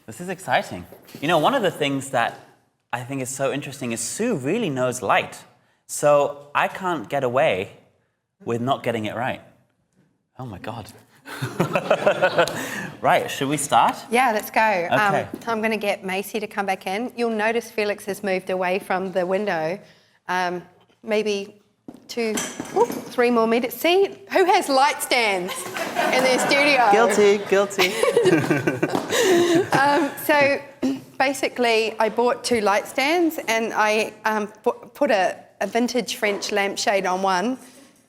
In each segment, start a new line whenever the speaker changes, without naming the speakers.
This is exciting. You know, one of the things that I think is so interesting is Sue really knows light. So I can't get away with not getting it right. Oh my God. Right, should we start?
Yeah, let's go.
Okay.
I'm going to get Macy to come back in. You'll notice Felix has moved away from the window. Maybe 3 more meters. See, who has light stands in their studio?
Guilty.
So basically, I bought 2 light stands and I put a vintage French lampshade on one,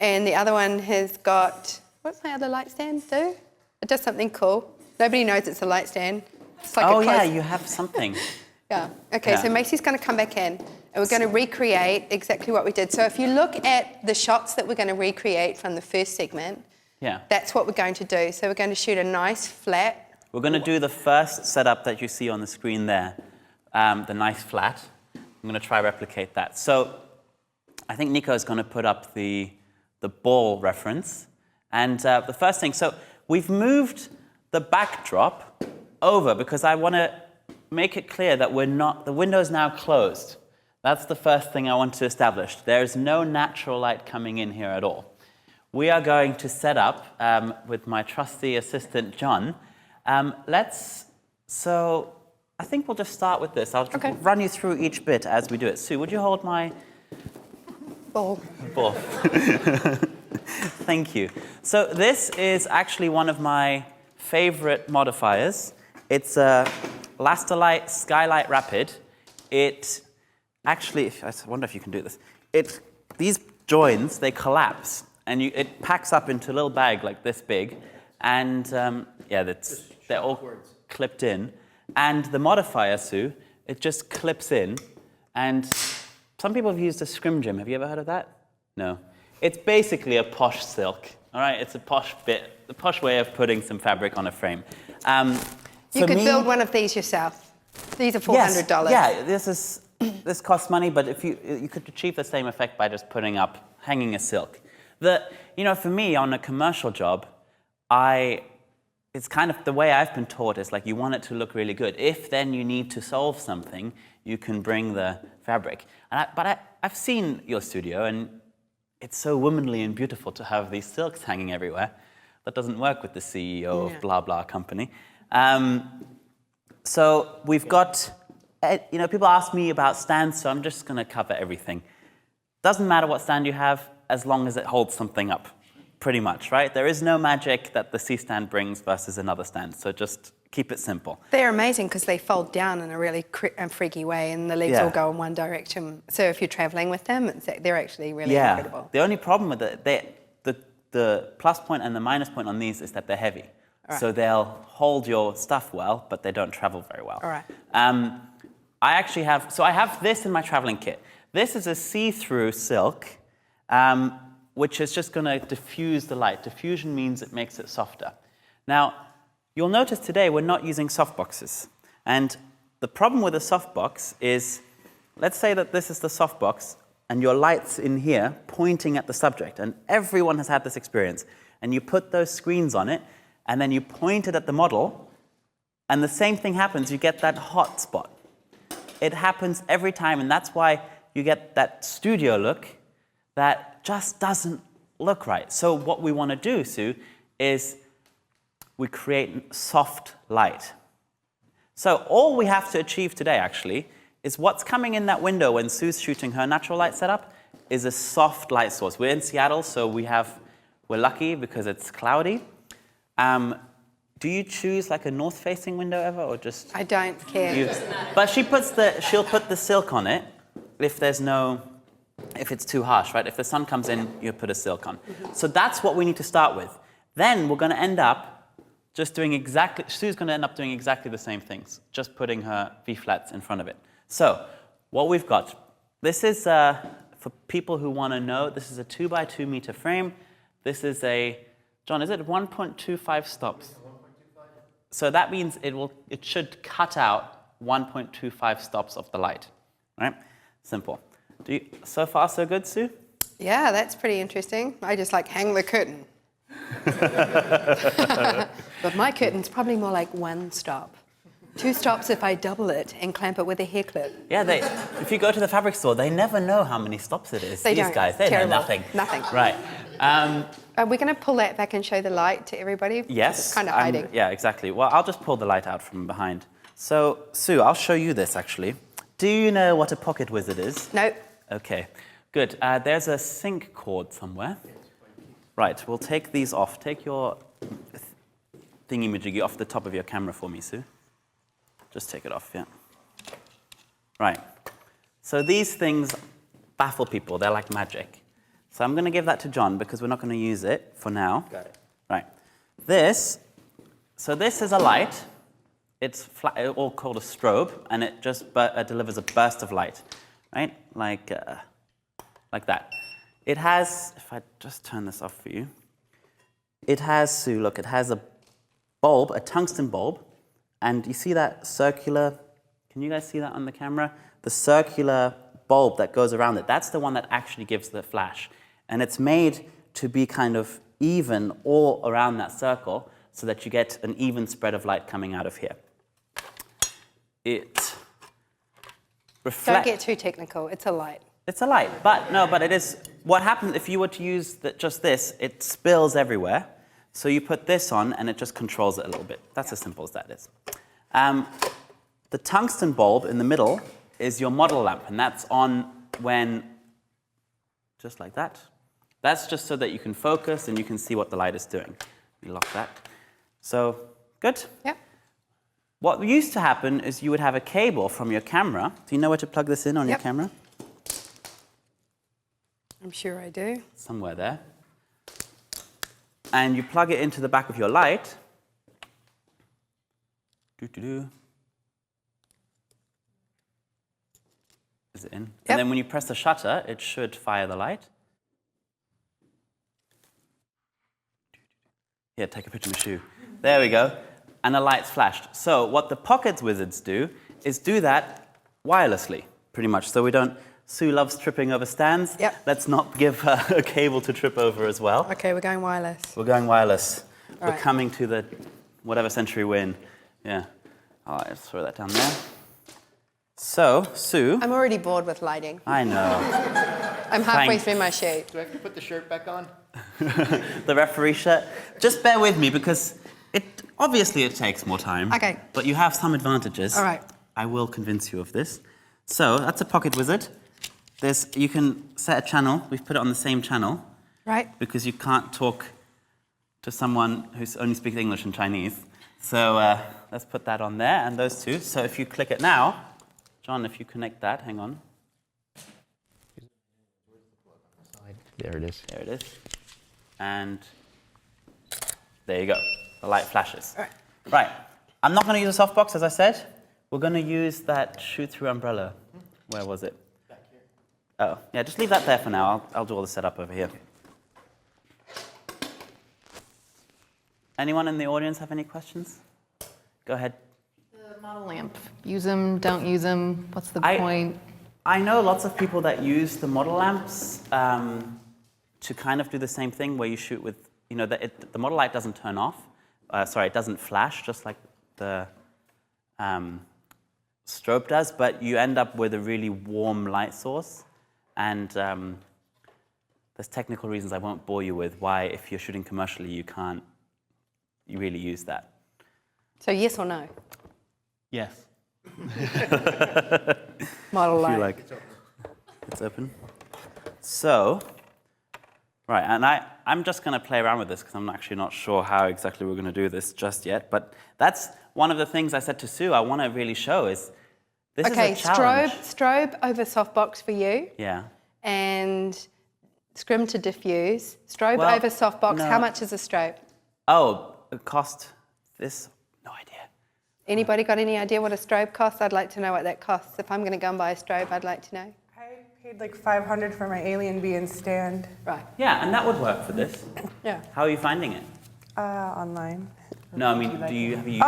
and the other one has got, what's my other light stand do? It does something cool. Nobody knows it's a light stand. It's like
Oh yeah, you have something.
Yeah. Okay,
Yeah.
so Macy's going to come back in and we're going to recreate exactly what we did. So if you look at the shots that we're going to recreate from the first segment,
Yeah.
that's what we're going to do. So we're going to shoot a nice flat.
We're going to do the first setup that you see on the screen there, the nice flat. I'm going to try replicate that. So I think Nico is going to put up the ball reference. And the first thing, so we've moved the backdrop over because I want to make it clear that the window is now closed. That's the first thing I want to establish. There's no natural light coming in here at all. We are going to set up with my trusty assistant, John. So I think we'll just start with this. I'll run you through each bit as we do it. Sue, would you hold my
Ball.
ball? Thank you. So this is actually one of my favorite modifiers. It's a Lastalite Skylight Rapid. It actually, I wonder if you can do this. These joins, they collapse, and it packs up into a little bag like this big, and they're all clipped in. And the modifier, Sue, it just clips in, and some people have used a scrim jim. Have you ever heard of that? No. It's basically a posh silk, all right? It's a posh way of putting some fabric on a frame.
You could build one of these yourself. These are $400.
Yes, this costs money, but if you could achieve the same effect by just hanging a silk. For me, on a commercial job, it's kind of the way I've been taught is like you want it to look really good. If then you need to solve something, you can bring the fabric. But I've seen your studio, and it's so womanly and beautiful to have these silks hanging everywhere. That doesn't work with the CEO of blah blah company. So we've got, people ask me about stands, so I'm just going to cover everything. Doesn't matter what stand you have, as long as it holds something up, pretty much, right? There is no magic that the C-stand brings versus another stand, so just keep it simple.
They're amazing because they fold down in a really freaky way, and the legs all go in one direction. So if you're traveling with them, they're actually really incredible.
The only problem with the plus point and the minus point on these is that they're heavy. Right. So they'll hold your stuff well, but they don't travel very well.
All right.
I have this in my traveling kit. This is a see-through silk, which is just going to diffuse the light. Diffusion means it makes it softer. Now, you'll notice today we're not using softboxes. And the problem with a softbox is, let's say that this is the softbox, and your light's in here pointing at the subject. And everyone has had this experience. And you put those screens on it, and then you point it at the model, and the same thing happens. You get that hot spot. It happens every time, and that's why you get that studio look that just doesn't look right. So what we want to do, Sue, is we create soft light. So all we have to achieve today, actually, is what's coming in that window when Sue's shooting her natural light setup is a soft light source. We're in Seattle, so we're lucky because it's cloudy. Do you choose like a north-facing window ever, or just?
I don't care.
But she'll put the silk on it if it's too harsh, right? If the sun comes in, you put a silk on. So that's what we need to start with. Then we're going to end up just doing Sue's going to end up doing exactly the same things, just putting her V-flats in front of it. So what we've got, this is, for people who want to know, this is a 2 by 2 meter frame. This is John, is it 1.25 stops? So that means it should cut out 1.25 stops of the light, right? Simple. So far, so good, Sue?
Yeah, that's pretty interesting. I just hang the curtain. But my curtain's probably more like 1 stop. 2 stops if I double it and clamp it with a hair clip.
Yeah, if you go to the fabric store, they never know how many stops it is.
They
These
don't.
guys, they
Terrible.
know nothing.
Nothing.
Right.
Are we going to pull that back and show the light to everybody?
Yes.
It's kind of hiding.
Yeah, exactly. Well, I'll just pull the light out from behind. So, Sue, I'll show you this, actually. Do you know what a pocket wizard is?
Nope.
Okay, good. There's a sync cord somewhere. Right, we'll take these off. Take your thingy-majiggy off the top of your camera for me, Sue. Just take it off, yeah. Right. So these things baffle people. They're like magic. So I'm going to give that to John because we're not going to use it for now.
Got it.
Right. This is a light. It's all called a strobe, and it just delivers a burst of light, right? Like that. It has, if I just turn this off for you, it has, Sue, look, it has a bulb, a tungsten bulb, and you see that circular, can you guys see that on the camera? The circular bulb that goes around it, that's the one that actually gives the flash. And it's made to be kind of even all around that circle so that you get an even spread of light coming out of here. It reflects.
Don't get too technical. It's a light.
It's a light, but it is. What happens if you were to use just this? It spills everywhere. So you put this on, and it just controls it a little bit. That's as simple as that is. The tungsten bulb in the middle is your model lamp, and that's on when, just like that. That's just so that you can focus and you can see what the light is doing. We lock that. So good.
Yep.
What used to happen is you would have a cable from your camera. Do you know where to plug this in on your camera?
I'm sure I do.
Somewhere there. And you plug it into the back of your light. Is it in?
Yep.
And then when you press the shutter, it should fire the light. Here, take a picture of my shoe. There we go. And the light's flashed. So what the pocket wizards do is do that wirelessly, pretty much. So we don't. Sue loves tripping over stands.
Yep.
Let's not give her a cable to trip over as well.
Okay, we're going wireless.
We're going wireless.
All
We're
right.
coming to the whatever century we're in. Yeah. All right, let's throw that down there. So, Sue.
I'm already bored with lighting.
I know.
I'm halfway
Thanks.
through my shoot.
Do I have to put the shirt back on?
The referee shirt. Just bear with me because obviously it takes more time.
Okay.
But you have some advantages.
All right.
I will convince you of this. So, that's a pocket wizard. You can set a channel. We've put it on the same channel.
Right.
Because you can't talk to someone who's only speaks English and Chinese. So let's put that on there, and those two. So if you click it now, John, if you connect that, hang on.
There it is.
There it is. And there you go. The light flashes.
All right.
Right. I'm not going to use a softbox, as I said. We're going to use that shoot-through umbrella. Where was it?
Back here.
Oh, yeah, just leave that there for now. I'll do all the setup over here. Anyone in the audience have any questions? Go ahead.
The model lamp. Use them, don't use them. What's the point?
I know lots of people that use the model lamps to kind of do the same thing where you shoot with, the model light doesn't turn off. It doesn't flash just like the strobe does, but you end up with a really warm light source. And there's technical reasons I won't bore you with why, if you're shooting commercially, you can't really use that.
So yes or no?
Yes.
Model light.
Like it's open. So, right, and I'm just going to play around with this because I'm actually not sure how exactly we're going to do this just yet. But that's one of the things I said to Sue I want to really show is this
Okay,
is a challenge.
strobe over softbox for you,
Yeah.
and scrim to diffuse. Strobe
Well,
over softbox.
no.
How much is a strobe?
Oh, it cost this? No idea.
Anybody got any idea what a strobe costs? I'd like to know what that costs. If I'm going to go and buy a strobe, I'd like to know.
I paid like $500 for my Alien Being stand
Right.
Yeah, and that would work for this.
Yeah.
How are you finding it?
online.
No, I mean, have you used it?
Yeah,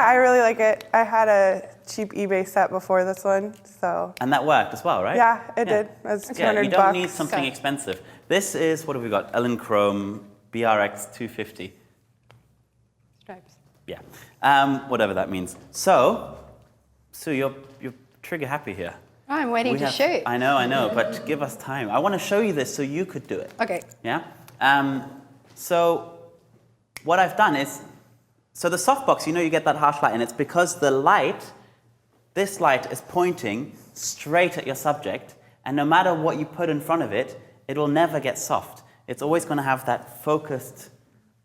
I really like it. I had a cheap eBay set before this one, so
And that worked as well, right?
yeah, it did. It was $200.
Yeah, you don't need something expensive. This is, what have we got? Elinchrom BRX 250.
Strobes.
Yeah, whatever that means. So, Sue, you're trigger happy here.
I'm waiting to shoot.
I know, but give us time. I want to show you this so you could do it.
Okay.
Yeah? So what I've done is, so the softbox, you get that harsh light, and it's because the light, this light is pointing straight at your subject, and no matter what you put in front of it, it will never get soft. It's always going to have that focused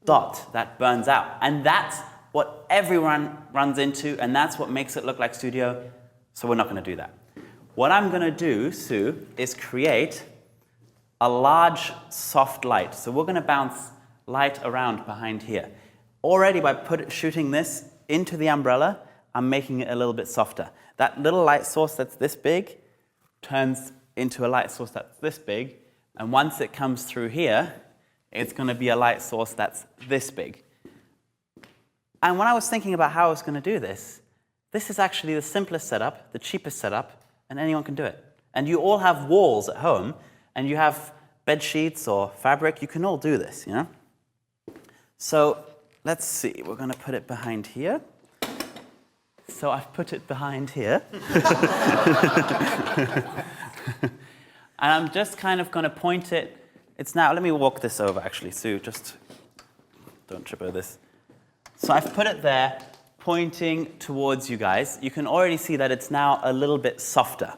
dot that burns out. And that's what everyone runs into, and that's what makes it look like studio, so we're not going to do that. What I'm going to do, Sue, is create a large, soft light. So we're going to bounce light around behind here. Already by shooting this into the umbrella, I'm making it a little bit softer. That little light source that's this big turns into a light source that's this big, and once it comes through here, it's going to be a light source that's this big. And when I was thinking about how I was going to do this, this is actually the simplest setup, the cheapest setup, and anyone can do it. And you all have walls at home, and you have bed sheets or fabric. You can all do this, So let's see. We're going to put it behind here. So I've put it behind here. And I'm just kind of going to point it. It's now, let me walk this over, actually, Sue. Just don't trip over this. So I've put it there, pointing towards you guys. You can already see that it's now a little bit softer,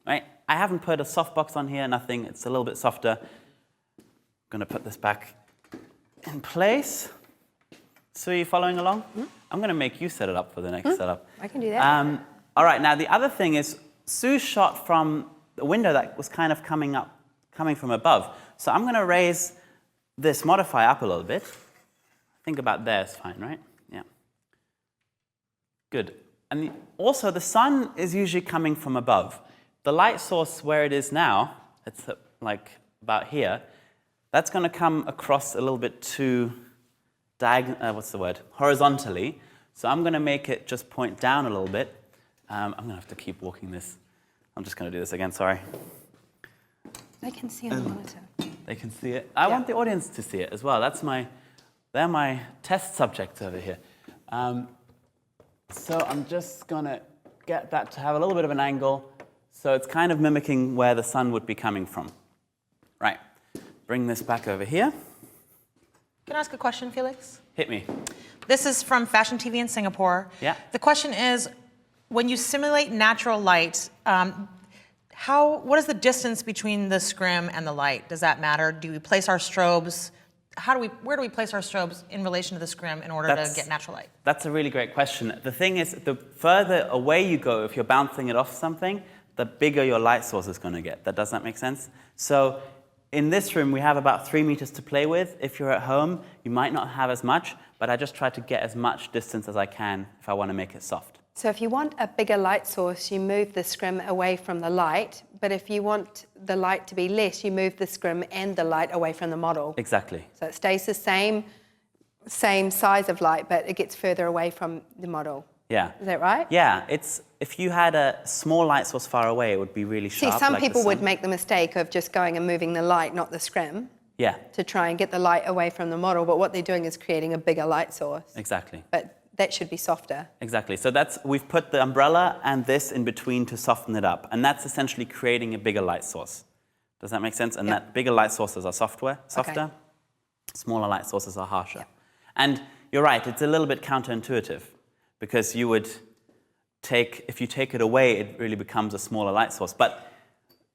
right? I haven't put a softbox on here, nothing. It's a little bit softer. I'm going to put this back in place. So are you following along? Mm-hmm. I'm going to make you set it up for the next setup.
I can do that.
All right, now the other thing is Sue shot from the window that was kind of coming from above. So I'm going to raise this modifier up a little bit. Think about there is fine, right? Yeah. Good. And also, the sun is usually coming from above. The light source where it is now, it's like about here, that's going to come across a little bit too horizontally. So I'm going to make it just point down a little bit. I'm going to have to keep walking this. I'm just going to do this again, sorry.
They can see on the monitor.
They can see it. I want the audience to see it as well. They're my test subjects over here. So I'm just going to get that to have a little bit of an angle. So it's kind of mimicking where the sun would be coming from. Right. Bring this back over here.
Can I ask a question, Felix?
Hit me.
This is from Fashion TV in Singapore.
Yeah.
The question is, when you simulate natural light, what is the distance between the scrim and the light? Does that matter? Do we place our strobes? Where do we place our strobes in relation to the scrim in order to get natural light?
That's a really great question. The thing is, the further away you go, if you're bouncing it off something, the bigger your light source is going to get. Does that make sense? So in this room, we have about 3 meters to play with. If you're at home, you might not have as much, but I just try to get as much distance as I can if I want to make it soft.
So if you want a bigger light source, you move the scrim away from the light. But if you want the light to be less, you move the scrim and the light away from the model.
Exactly.
So it stays the same size of light, but it gets further away from the model.
Yeah.
Is that right?
Yeah. If you had a small light source far away, it would be really sharp.
See, some
like
people would make the mistake of just going and moving the light, not the scrim,
Yeah.
to try and get the light away from the model. But what they're doing is creating a bigger light source.
Exactly.
But that should be softer.
Exactly. So we've put the umbrella and this in between to soften it up. And that's essentially creating a bigger light source. Does that make sense? And that bigger light sources are softer.
Okay.
Smaller light sources are harsher.
Yep.
And you're right, it's a little bit counterintuitive because if you take it away, it really becomes a smaller light source. But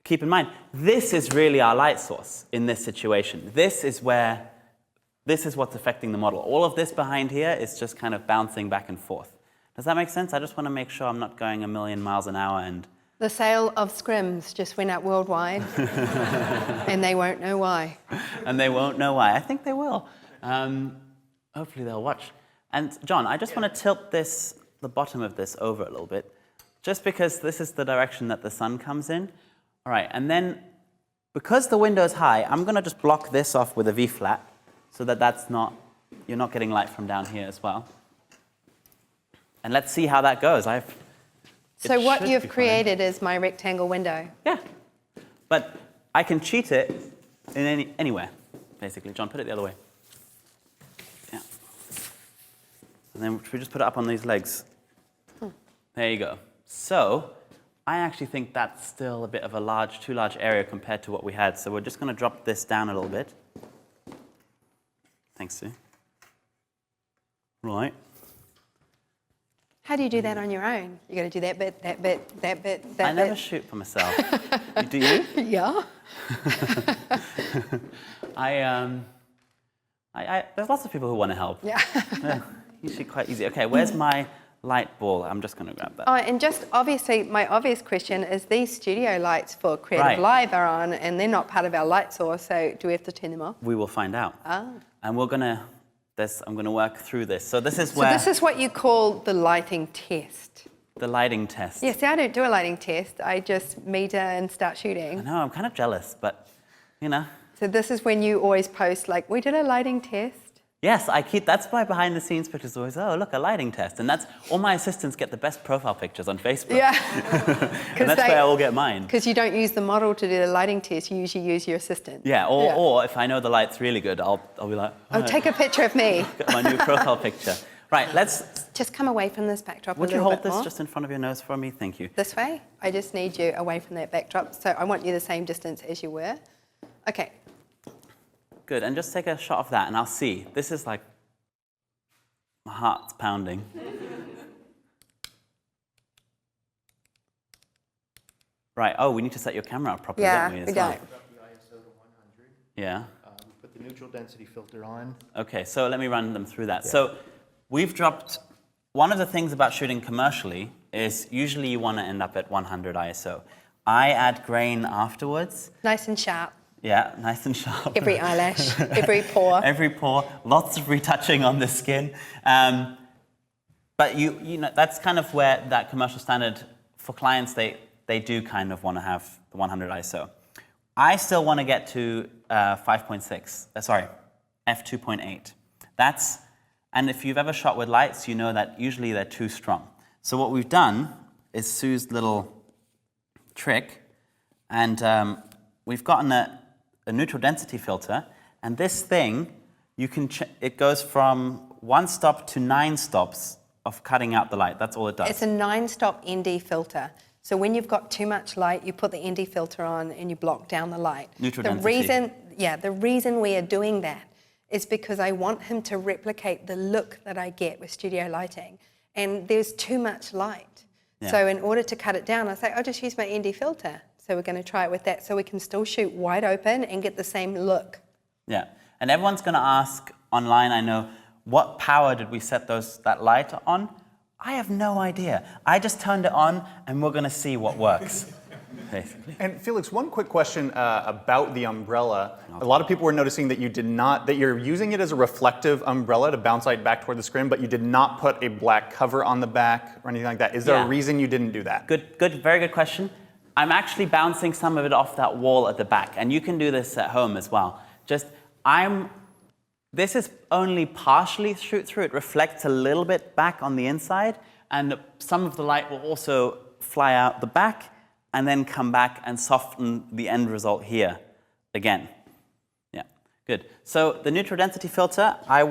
keep in mind, this is really our light source in this situation. This is what's affecting the model. All of this behind here is just kind of bouncing back and forth. Does that make sense? I just want to make sure I'm not going a million miles an hour and...
The sale of scrims just went up worldwide, and they won't know why.
And they won't know why. I think they will. Hopefully they'll watch. And John, I just want to tilt the bottom of this over a little bit, just because this is the direction that the sun comes in. All right, and then because the window's high, I'm going to just block this off with a V-flat so that you're not getting light from down here as well. And let's see how that goes.
So what you've created is my rectangle window.
Yeah, but I can cheat it in anywhere, basically. John, put it the other way. Yeah. And then should we just put it up on these legs? There you go. So I actually think that's still a bit of a too large area compared to what we had. So we're just going to drop this down a little bit. Thanks, Sue. Right.
How do you do that on your own? You got to do that bit, that bit, that bit, that
I
bit.
never shoot for myself. Do you?
Yeah.
There's lots of people who want to help.
Yeah.
Yeah, usually quite easy. Okay, where's my light ball? I'm just going to grab that.
Oh, and just obviously, my obvious question is these studio lights for Creative
Right.
Live are on, and they're not part of our light source, so do we have to turn them off?
We will find out.
Oh.
And we're going to, I'm going to work through this. So this is
So
where
this is what you call the lighting test.
the lighting test.
Yeah, see, I don't do a lighting test. I just meter and start
I
shooting.
know, I'm kind of jealous, but, you know.
So this is when you always post, like, we did a lighting test.
Yes, that's my behind the scenes pictures always, oh, look, a lighting test. And that's, all my assistants get the best profile pictures on Facebook.
Yeah.
And that's where I will get mine.
Because you don't use the model to do the lighting test, you usually use your assistant.
Yeah, or if I know the light's really good, I'll be like,
Oh, take a picture of me.
get my new profile picture. Right,
Just come away from this backdrop
would
a
you
little
hold
bit
this
more.
just in front of your nose for me? Thank you.
This way. I just need you away from that backdrop. So I want you the same distance as you were. Okay.
Good, and just take a shot of that and I'll see. This is like, my heart's pounding. Right, oh, we need to set your camera up properly,
Yeah,
don't we?
we
as well?
don't.
Drop the ISO to 100.
Yeah.
We put the neutral density filter on.
Okay, so let me run them through that. So we've dropped, one of the things about shooting commercially is usually you want to end up at 100 ISO. I add grain afterwards.
Nice and sharp.
Yeah, nice and sharp.
Every eyelash, every pore.
Every pore, lots of retouching on the skin. But you know, that's kind of where that commercial standard, for clients, they do kind of want to have the 100 ISO. I still want to get to 5.6, sorry, f2.8. And if you've ever shot with lights, you know that usually they're too strong. So what we've done is Sue's little trick, and we've gotten a neutral density filter, and this thing, it goes from 1 stop to 9 stops of cutting out the light. That's all it does.
It's a 9-stop ND filter. So when you've got too much light, you put the ND filter on and you block down the light.
Neutral
the
density.
The reason we are doing that is because I want him to replicate the look that I get with studio lighting. And there's too much light.
Yeah.
So in order to cut it down, I say, I'll just use my ND filter. So we're going to try it with that so we can still shoot wide open and get the same look.
Yeah, and everyone's going to ask online, I know, what power did we set that light on? I have no idea. I just turned it on, and we're going to see what works, basically.
And Felix, one quick question about the umbrella. A lot of people were noticing that you're using it as a reflective umbrella to bounce light back toward the screen, but you did not put a black cover on the back or anything like that. Is there a reason you didn't do that?
Good, very good question. I'm actually bouncing some of it off that wall at the back, and you can do this at home as well. This is only partially shoot through. It reflects a little bit back on the inside, and some of the light will also fly out the back and then come back and soften the end result here again. Yeah, good. So the neutral density filter, I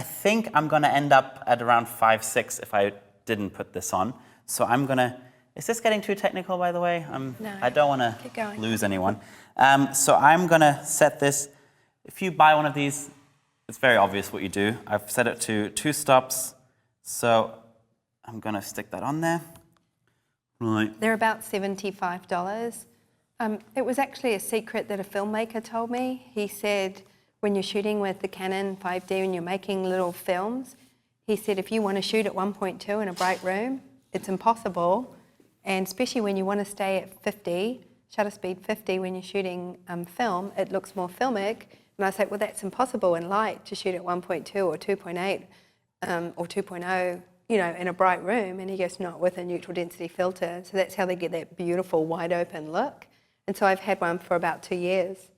think I'm gonna end up at around 5.6 if I didn't put this on. So I'm gonna, is this getting too technical, by the way?
No,
I don't wanna
keep going.
lose anyone. So I'm gonna set this, if you buy one of these, it's very obvious what you do. I've set it to 2 stops, so I'm going to stick that on there. Right.
They're about $75. It was actually a secret that a filmmaker told me. He said, when you're shooting with the Canon 5D and you're making little films, he said, if you want to shoot at 1.2 in a bright room, it's impossible. And especially when you want to stay at 50, shutter speed 50 when you're shooting film, it looks more filmic. And I said, well, that's impossible in light to shoot at 1.2 or 2.8 or 2.0, you know, in a bright room. And he goes, not with a neutral density filter. So that's how they get that beautiful wide open look. And so I've had one for about 2 years.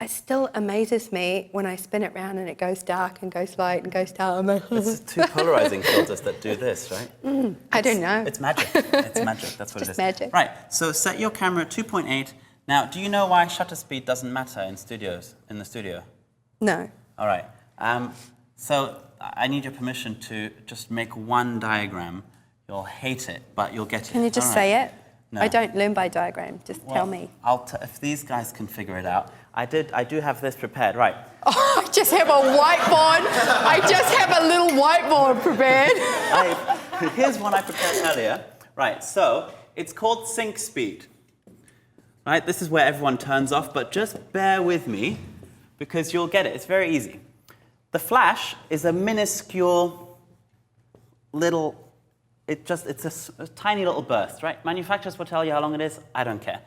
It still amazes me when I spin it round and it goes dark and goes light and goes dark. I'm like,
It's 2 polarizing filters that do this, right?
I don't know.
It's magic. It's magic. That's what it
Just
is.
magic.
Right. So set your camera at 2.8. Now, do you know why shutter speed doesn't matter in the studio?
No.
All right. So I need your permission to just make one diagram. You'll hate it, but you'll get it.
Can you just
All right.
say it?
No.
I don't learn by diagram. Just tell
Well,
me.
if these guys can figure it out. I do have this prepared. Right.
Oh, I just have a whiteboard. I just have a little whiteboard prepared.
Here's one I prepared earlier. Right, so it's called sync speed. Right, this is where everyone turns off, but just bear with me because you'll get it. It's very easy. The flash is a minuscule little, it's a tiny little burst, right? Manufacturers will tell you how long it is. I don't care.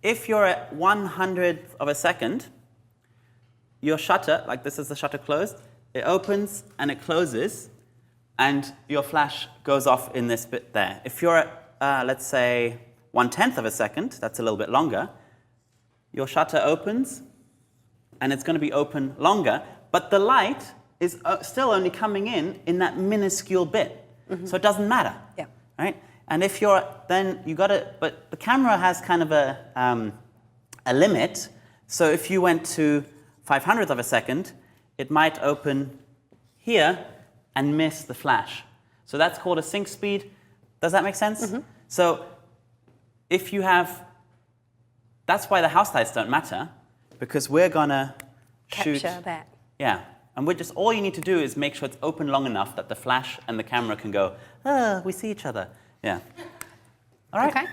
If you're at 1/100th of a second, your shutter, like this is the shutter closed, it opens and it closes, and your flash goes off in this bit there. If you're at, let's say, 1/10th of a second, that's a little bit longer, your shutter opens, and it's going to be open longer, but the light is still only coming in that minuscule bit. So it doesn't matter.
Yeah.
Right? And if you're, then you got to, but the camera has kind of a limit. So if you went to 500th of a second, it might open here and miss the flash. So that's called a sync speed. Does that make sense? So if you have, that's why the house lights don't matter, because we're gonna shoot.
Capture that.
Yeah, and we're just, all you need to do is make sure it's open long enough that the flash and the camera can go, we see each other. Yeah. All right.
Okay.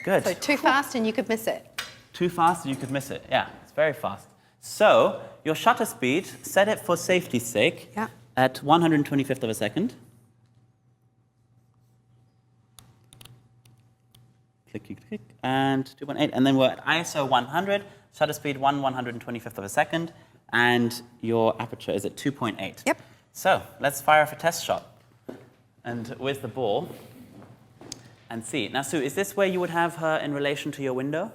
Good.
So too fast and you could miss it.
Too fast and you could miss it. Yeah, it's very fast. So your shutter speed, set it for safety's sake
Yeah.
at 125th of a second. Click, click, click, and 2.8. And then we're at ISO 100, shutter speed 1/125th of a second, and your aperture is at 2.8.
Yep.
So let's fire off a test shot. And with the ball, and see. Now, Sue, is this where you would have her in relation to your window?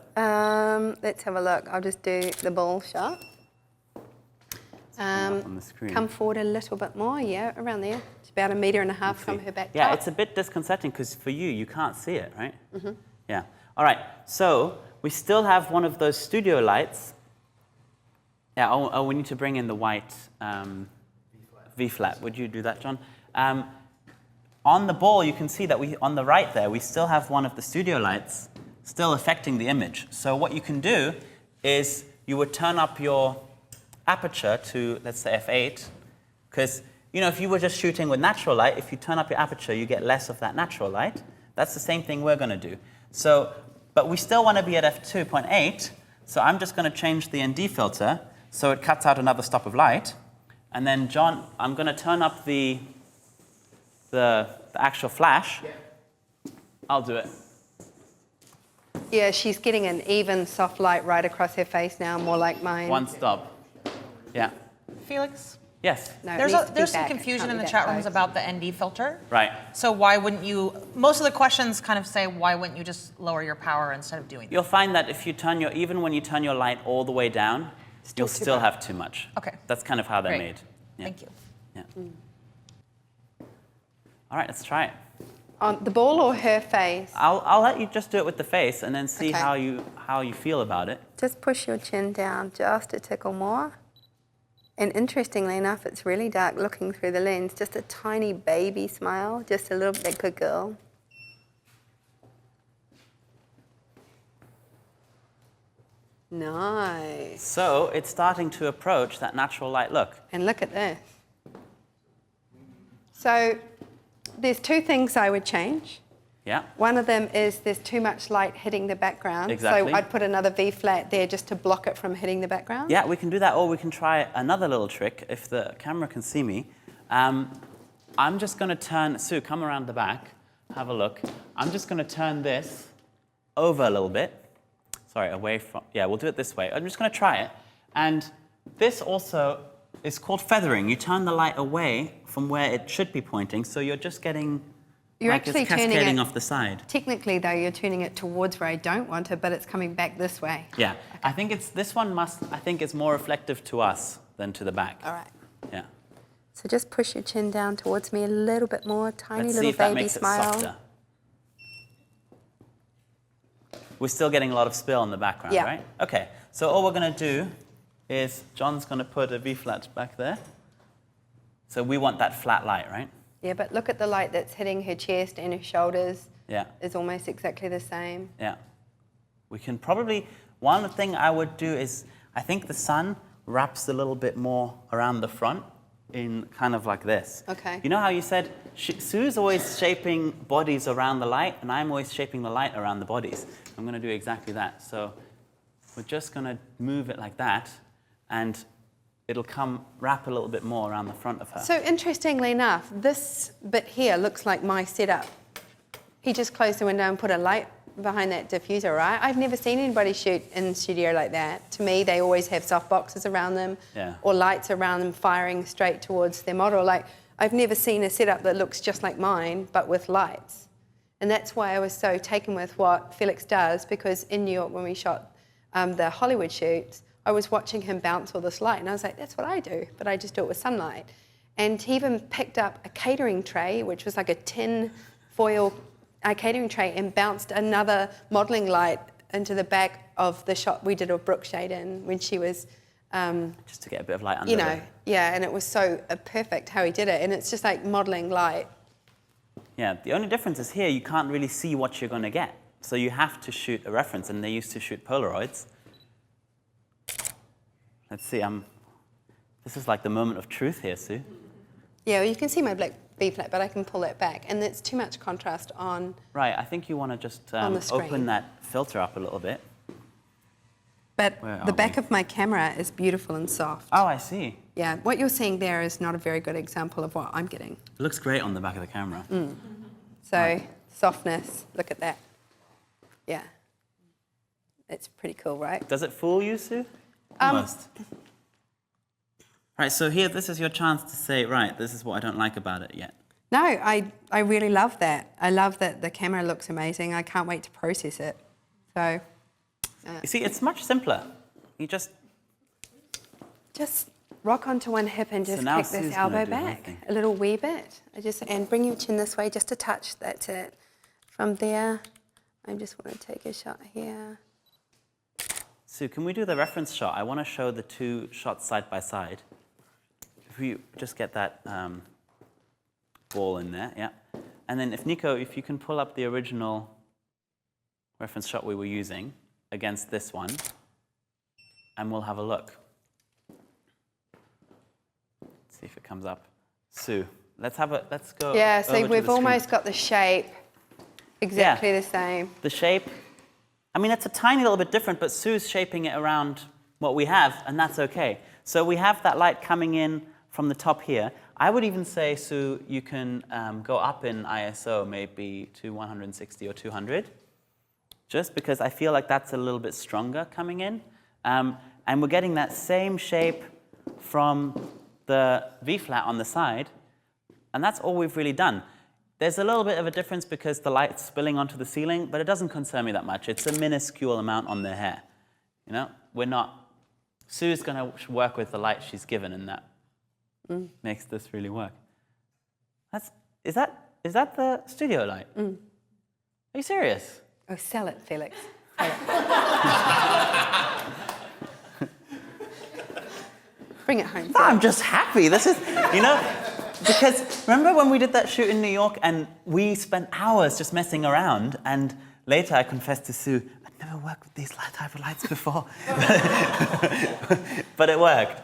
Let's have a look. I'll just do the ball shot.
On the screen.
Come forward a little bit more. Yeah, around there. It's about 1.5 meters from her back
Yeah,
top.
it's a bit disconcerting because for you can't see it, right? Yeah. All right. So we still have one of those studio lights. Yeah. Oh, we need to bring in the white V-flat. Would you do that, John? On the ball, you can see that on the right there, we still have one of the studio lights still affecting the image. So what you can do is you would turn up your aperture to, let's say, f8, because if you were just shooting with natural light, if you turn up your aperture, you get less of that natural light. That's the same thing we're going to do. So, but we still want to be at f2.8, so I'm just going to change the ND filter so it cuts out another stop of light. And then, John, I'm going to turn up the actual flash. I'll do it.
Yeah, she's getting an even soft light right across her face now, more like mine.
One stop. Yeah.
Felix,
Yes.
No, it
there's
needs to be
some
back. It
confusion
can't
in
be
the
that
chat rooms
close.
about the ND filter.
Right.
So why wouldn't you, most of the questions kind of say, why wouldn't you just lower your power instead of doing that?
You'll find that if you even when you turn your light all the way down, you'll
too
still
bright.
have too much.
Okay.
That's kind of how they're
Great.
made. Yeah.
Thank you.
Yeah. All right, let's try it.
On the ball or her face?
I'll let you just do it with the face and then see
Okay.
how you feel about it.
Just push your chin down just a tickle more. And interestingly enough, it's really dark looking through the lens. Just a tiny baby smile, just a little bit good girl. Nice.
So it's starting to approach that natural light look.
And look at this. So there's two things I would change.
Yeah.
One of them is there's too much light hitting the background.
Exactly.
So I'd put another V-flat there just to block it from hitting the background.
Yeah, we can do that, or we can try another little trick if the camera can see me. I'm just going to turn, Sue, come around the back, have a look. I'm just going to turn this over a little bit. Sorry, away from, yeah, we'll do it this way. I'm just going to try it. And this also is called feathering. You turn the light away from where it should be pointing, so you're just getting,
You're
like
actually
it's
turning
cascading
it-
off the side.
Technically, though, you're turning it towards where I don't want it, but it's coming back this way.
Yeah, I think it's more reflective to us than to the back.
All right.
Yeah.
So just push your chin down towards me a little bit more. Tiny
Let's see
little
if that
baby
makes
smile.
it softer. We're still getting a lot of spill in the background,
Yeah.
right? Okay, so all we're going to do is John's going to put a V-flat back there. So we want that flat light, right?
Yeah, but look at the light that's hitting her chest and her shoulders.
Yeah.
Is almost exactly the same.
Yeah. We can probably, one thing I would do is, I think the sun wraps a little bit more around the front in kind of like this.
Okay.
You know how you said, Sue's always shaping bodies around the light, and I'm always shaping the light around the bodies. I'm going to do exactly that. So we're just going to move it like that, and it'll come wrap a little bit more around the front of her.
So interestingly enough, this bit here looks like my setup. He just closed the window and put a light behind that diffuser, right? I've never seen anybody shoot in the studio like that. To me, they always have soft boxes around them or lights around them firing straight towards their model. Like, I've never seen a setup that looks just like mine, but with lights. And that's why I was so taken with what Felix does, because in New York, when we shot the Hollywood shoots, I was watching him bounce all this light, and I was like, that's what I do, but I just do it with sunlight. And he even picked up a catering tray, which was like a tin foil catering tray, and bounced another modelling light into the back of the shot we did of Brooke Shaden when she was...
just to get a bit of light under
you know,
it.
yeah, and it was so perfect how he did it, and it's just like modelling light.
Yeah, the only difference is here you can't really see what you're going to get. So you have to shoot a reference, and they used to shoot Polaroids. Let's see, this is like the moment of truth here, Sue.
Yeah, well, you can see my black B-flat, but I can pull that back, and it's too much contrast on...
Right, I think you want to just
On the screen.
open that filter up a little bit.
But
Where
the
are
back
we?
of my camera is beautiful and soft.
Oh, I see.
Yeah, what you're seeing there is not a very good example of what I'm getting.
It looks great on the back of the camera.
So, softness, look at that. Yeah. It's pretty cool, right?
Does it fool you, Sue? Almost. Right, so here, this is your chance to say, right, this is what I don't like about it yet.
No, I really love that. I love that the camera looks amazing. I can't wait to process it. So...
You see, it's much simpler. You just
rock onto one hip and just
now
kick
Sue's
this
gonna
elbow
do her
back
thing.
a little wee bit. And bring your chin this way just a touch. That's it. From there, I just want to take a shot here.
Sue, can we do the reference shot? I want to show the two shots side by side. If we just get that ball in there, yeah. And then if Nico, if you can pull up the original reference shot we were using against this one, and we'll have a look. Let's see if it comes up. Sue, let's go.
Yeah, so
over to
we've
the screen.
almost got the shape exactly the same.
The shape, I mean, it's a tiny little bit different, but Sue's shaping it around what we have, and that's okay. So we have that light coming in from the top here. I would even say, Sue, you can go up in ISO maybe to 160 or 200, just because I feel like that's a little bit stronger coming in. And we're getting that same shape from the V-flat on the side, and that's all we've really done. There's a little bit of a difference because the light's spilling onto the ceiling, but it doesn't concern me that much. It's a minuscule amount on their hair. You know, we're not... Sue's going to work with the light she's given, and that makes this really work. Is that the studio light? Are you serious?
Oh, sell it, Felix. Sell it. Bring it home.
I'm just happy. This is, you know, because remember when we did that shoot in New York and we spent hours just messing around, and later I confessed to Sue, I'd never worked with these type of lights before. But it worked.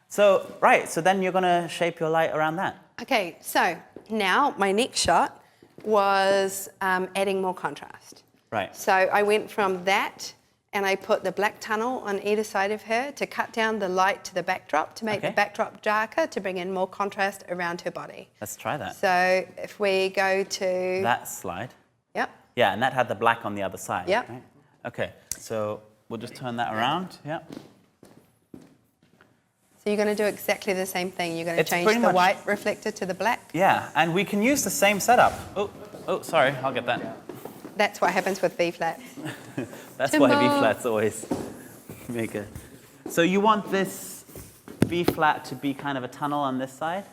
So, right, so then you're going to shape your light around that.
Okay, so now my next shot was adding more contrast.
Right.
So I went from that, and I put the black tunnel on either side of her to cut down the light to the backdrop, to make the backdrop darker, to bring in more contrast around her body.
Let's try that.
So if we go to...
That slide.
Yep.
Yeah, and that had the black on the other side.
Yep.
Right? Okay, so we'll just turn that around. Yep.
So you're going to do exactly the same thing. You're going to
It's
change
pretty
the
much-
white reflector to the black.
Yeah, and we can use the same setup. Oh, sorry, I'll get that.
That's what happens with V-flats.
That's why
Timber.
V-flats always make it. So you want this V-flat to be kind of a tunnel on this side?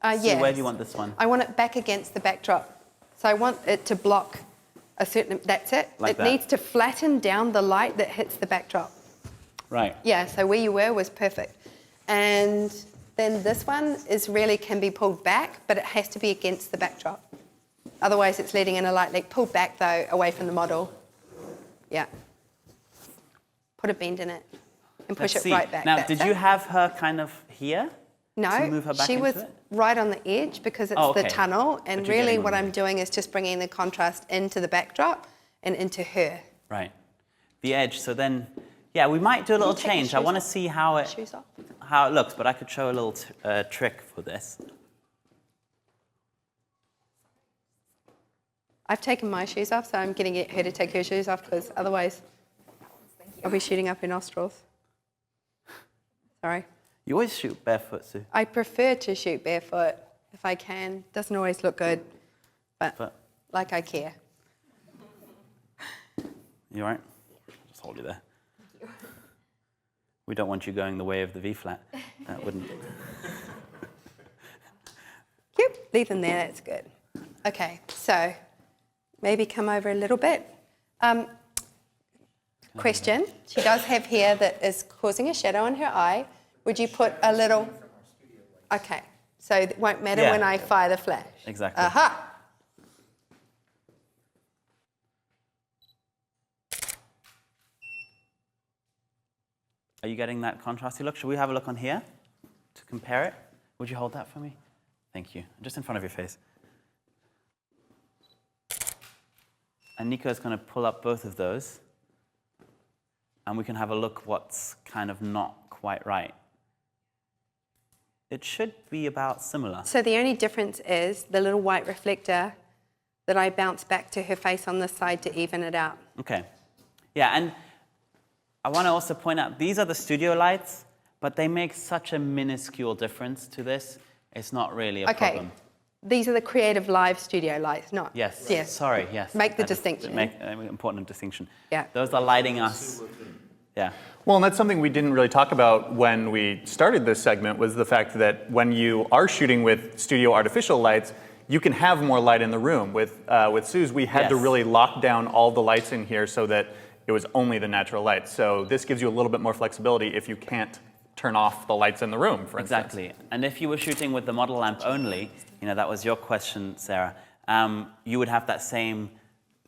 So
Yes.
where do you want this one?
I want it back against the backdrop. So I want it to block a certain... That's it.
Like
it
that.
needs to flatten down the light that hits the backdrop.
Right.
Yeah, so where you were was perfect. And then this one can be pulled back, but it has to be against the backdrop. Otherwise, it's letting in a light leak. Pulled back, though, away from the model. Yeah. Put a bend in it and push
Let's
it
see.
right back.
Now,
That's
did
it.
you have her kind of here?
No,
to move her back
she
into
was
it?
right on the edge because it's
Oh, okay.
the tunnel. And
But you're
really
getting
what
one
I'm doing is just bringing the contrast into the backdrop and into her.
Right. The edge. So then, yeah, we might do a little
take your
change. I
shoes
want to
off?
see how it
Shoes off.
looks, but I could show a little trick for this.
I've taken my shoes off, so I'm getting her to take her shoes off because otherwise I'll be shooting up her nostrils. Sorry.
You always shoot barefoot, Sue.
I prefer to shoot barefoot if I can. Doesn't always look good, but like I care.
You all right? Just hold you there. We don't want you going the way of the V-flat. That wouldn't.
Yep, leave them there, that's good. Okay, so maybe come over a little bit. Question, she does have hair that is causing a shadow on her eye. Would you put a little... Okay, so it won't matter
Yeah.
when I fire the flash.
Exactly.
Aha!
Are you getting that contrasty look? Should we have a look on here to compare it? Would you hold that for me? Thank you. Just in front of your face. And Nico's going to pull up both of those. And we can have a look what's kind of not quite right. It should be about similar.
So the only difference is the little white reflector that I bounce back to her face on this side to even it out.
Okay. Yeah, and I want to also point out, these are the studio lights, but they make such a minuscule difference to this. It's not really a
Okay,
problem.
these are the Creative Live studio lights, not...
Yes.
Yes.
Sorry, yes.
Make the
That is-
distinction.
Make an important distinction.
Yeah.
Those are lighting us. Yeah.
Well, and that's something we didn't really talk about when we started this segment, was the fact that when you are shooting with studio artificial lights, you can have more light in the room. With Sue's, we had to
Yes.
really lock down all the lights in here so that it was only the natural light. So this gives you a little bit more flexibility if you can't turn off the lights in the room, for instance.
Exactly. And if you were shooting with the model lamp only, that was your question, Sarah, you would have that same,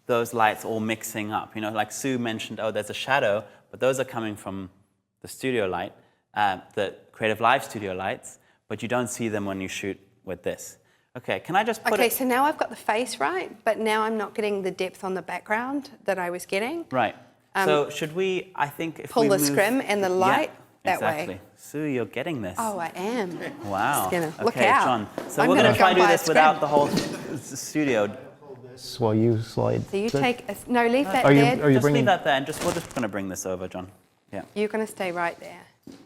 those lights all mixing up. Like Sue mentioned, oh, there's a shadow, but those are coming from the studio light, the Creative Live studio lights, but you don't see them when you shoot with this. Okay, can I just put
Okay,
it...
so now I've got the face right, but now I'm not getting the depth on the background that I was getting.
Right. So should we, I think if
Pull
we
the
move...
scrim and the light that way.
exactly. Sue, you're getting this.
Oh, I am.
Wow.
Just gonna look
Okay,
out.
John. So
I'm
we're
gonna
going to try to
jump
do
by a
this without
scrim.
the whole studio.
While you slide.
So you take a, no, leave that
Are you-
there.
are you
Just
bringing-
leave that there, and we're just going to bring this over, John. Yeah.
You're going to stay right there.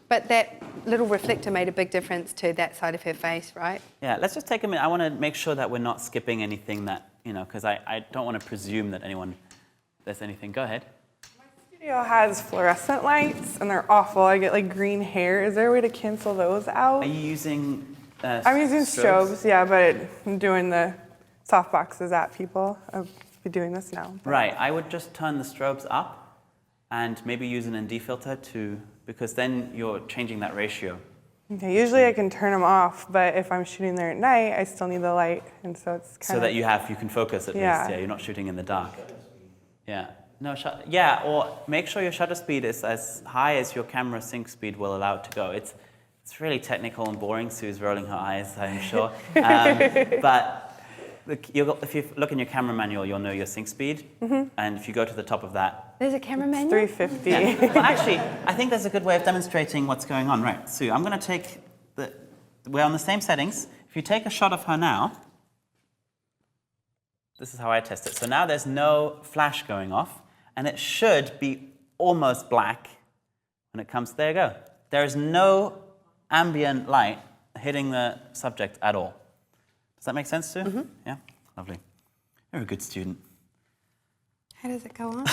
But that little reflector made a big difference to that side of her face, right?
Yeah, let's just take a minute. I want to make sure that we're not skipping anything that, because I don't want to presume that there's anything. Go ahead.
Studio has fluorescent lights, and they're awful. I get like green hair. Is there a way to cancel those out?
Are you using
I'm using strobes, yeah, but I'm doing the soft boxes at people. I'll be doing this now.
Right, I would just turn the strobes up and maybe use an ND filter because then you're changing that ratio.
Okay, usually I can turn them off, but if I'm shooting there at night, I still need the light, and so it's kind
So
of...
that you can focus at
Yeah.
least. Yeah, you're not shooting in the dark. Yeah. No, or make sure your shutter speed is as high as your camera sync speed will allow it to go. It's really technical and boring. Sue's rolling her eyes, I'm sure. But if you look in your camera manual, you'll know your sync speed. Mm-hmm. And if you go to the top of that...
There's a camera manual?
350.
Yeah. Well, actually, I think there's a good way of demonstrating what's going on. Right, Sue, I'm going to take we're on the same settings. If you take a shot of her now, this is how I test it. So now there's no flash going off, and it should be almost black when it comes. There you go. There is no ambient light hitting the subject at all. Does that make sense, Sue? Mm-hmm. Yeah? Lovely. You're a good student.
How does it go on?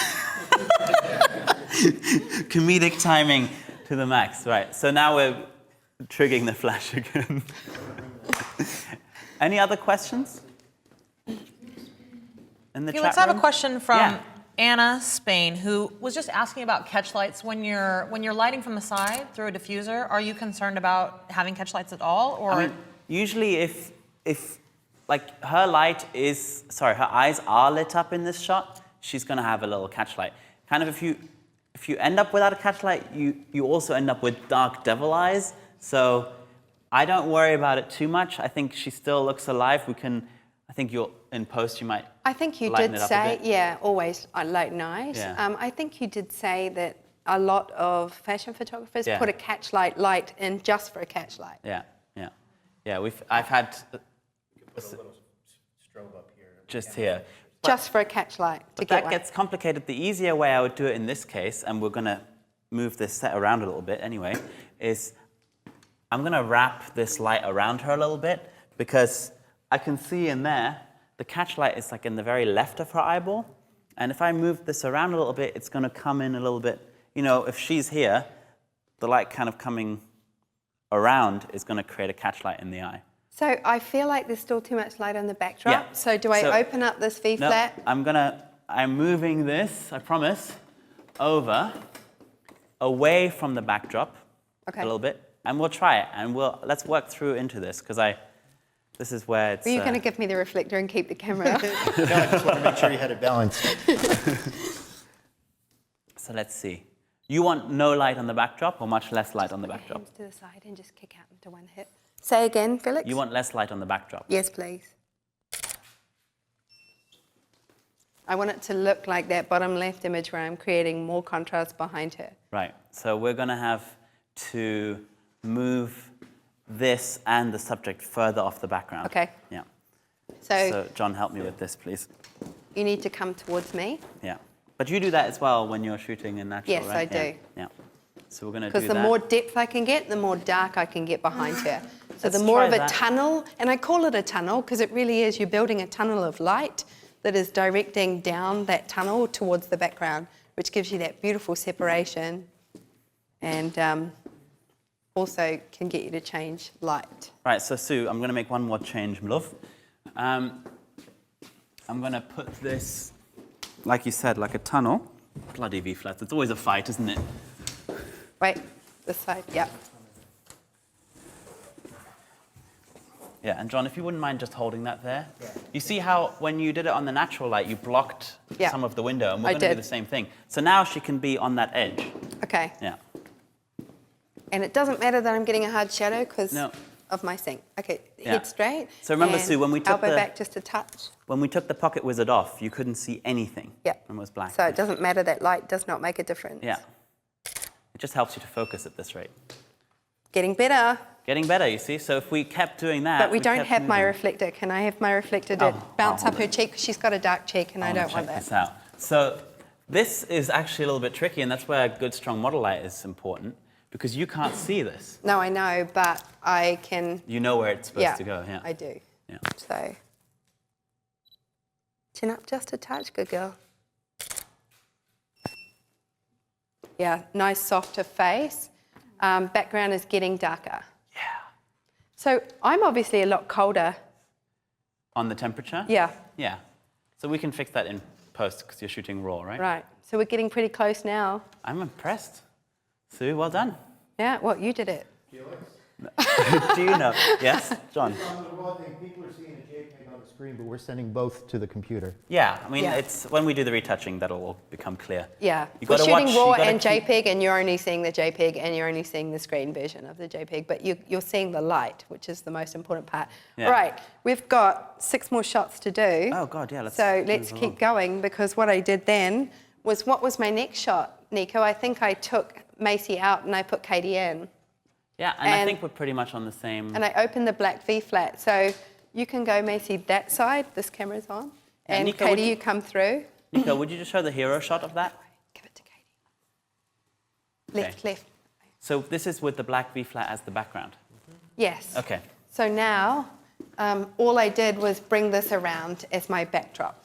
Comedic timing to the max. Right, so now we're triggering the flash again. Any other questions? In the
Okay,
chat
let's have a
room?
question from
Yeah.
Anna Spain, who was just asking about catch lights. When you're lighting from the side through a diffuser, are you concerned about having catch lights at all, or?
I mean, usually if like her eyes are lit up in this shot, she's gonna have a little catch light. Kind of if you end up without a catch light, you also end up with dark devil eyes. So I don't worry about it too much. I think she still looks alive. I think in post you might.
I think you
lighten
did
it up a
say,
bit.
yeah, always late night.
Yeah.
I think you did say that a lot of fashion photographers
Yeah.
put a catch light in just for a catch light.
Yeah. I've had. Just here.
Just for a catch light to
But
get
that
one.
gets complicated. The easier way I would do it in this case, and we're going to move this set around a little bit anyway, is I'm going to wrap this light around her a little bit because I can see in there, the catch light is like in the very left of her eyeball. And if I move this around a little bit, it's going to come in a little bit. You know, if she's here, the light kind of coming around is going to create a catch light in the eye.
So I feel like there's still too much light on the backdrop.
Yeah.
So do I
So-
open up this V
No,
flat?
I'm moving this, I promise, away from the backdrop
Okay.
a little bit, and we'll try it, and let's work through into this, because this is where it's...
Are you going to give me the reflector and keep the camera?
No, I just want to make sure you had it balanced.
So let's see. You want no light on the backdrop, or much less light on the backdrop?
Hands to the side and just kick out into one hip. Say again, Felix?
You want less light on the backdrop?
Yes, please. I want it to look like that bottom left image where I'm creating more contrast behind her.
Right, so we're going to have to move this and the subject further off the background.
Okay.
Yeah.
So,
So John, help me with this, please.
you need to come towards me
Yeah. But you do that as well when you're shooting in natural,
Yes,
right?
I
Yeah.
do.
Yeah. So we're going to do
because
that.
the more depth I can get, the more dark I can get behind her. So
Let's
the more
try
of a
that.
tunnel, and I call it a tunnel because it really is, you're building a tunnel of light that is directing down that tunnel towards the background, which gives you that beautiful separation and also can get you to change light.
Right, so Sue, I'm going to make one more change, my love. I'm going to put this, like you said, like a tunnel. Bloody V-flats. It's always a fight, isn't it?
Wait, this side, yeah.
Yeah, and John, if you wouldn't mind just holding that there. Yeah. You see how when you did it on the natural light, you blocked
Yeah.
some of the window, and we're
I
going to do
did.
the same thing. So now she can be on that edge.
Okay.
Yeah.
And it doesn't matter that I'm getting a hard shadow because
No.
of my sink. Okay,
Yeah.
head straight.
So remember,
and
Sue, when we took
elbow
the-
back just a touch.
When we took the pocket wizard off, you couldn't see anything.
Yeah.
It was black.
So it doesn't matter, that light does not make a difference.
Yeah. It just helps you to focus at this rate.
Getting better.
Getting better, you see? So if we kept doing that...
But we don't
kept
have my
moving.
reflector. Can I have my reflector to
Oh,
bounce
hold
up her cheek? 'Cause she's got a dark cheek and I
wanna
don't want
check
that.
this out. So this is actually a little bit tricky, and that's where good, strong model light is important, because you can't see this.
No, I know, but I can.
You know where it's supposed
Yeah,
to go, yeah.
I do.
Yeah.
So, chin up just a touch. Good girl. Yeah, nice softer face. Background is getting darker.
Yeah.
So I'm obviously a lot colder.
On the temperature?
Yeah,
Yeah. So we can fix that in post, because you're shooting raw, right?
right. So we're getting pretty close now.
I'm impressed. Sue, well done.
Yeah, well, you did it.
Do you know? Yes, John?
One thing, people are seeing a JPEG on the screen, but we're sending both to the computer.
Yeah, I mean,
Yeah.
it's when we do the retouching that'll all become clear.
Yeah,
You
we're
gotta
shooting
watch-
raw
you gotta
and
keep-
JPEG, and you're only seeing the JPEG, and you're only seeing the screen version of the JPEG, but you're seeing the light, which is the most important part.
Yeah.
All right, we've got 6 more shots to do.
Oh, God, yeah, let's
So
move
let's
along.
keep going, because what I did then was, what was my next shot, Nico? I think I took Macy out and I put Katie in,
Yeah, and I
And-
think we're pretty much on the same...
and I opened the black V flat. So you can go, Macy, that side, this camera's on,
Yeah,
and
Nico, would
Katie,
you-
you come through.
Nico, would you just show the hero shot of that?
Give it to Katie. Left,
Okay.
left.
So this is with the black V-flat as the background.
Yes.
Okay.
So now, all I did was bring this around as my backdrop.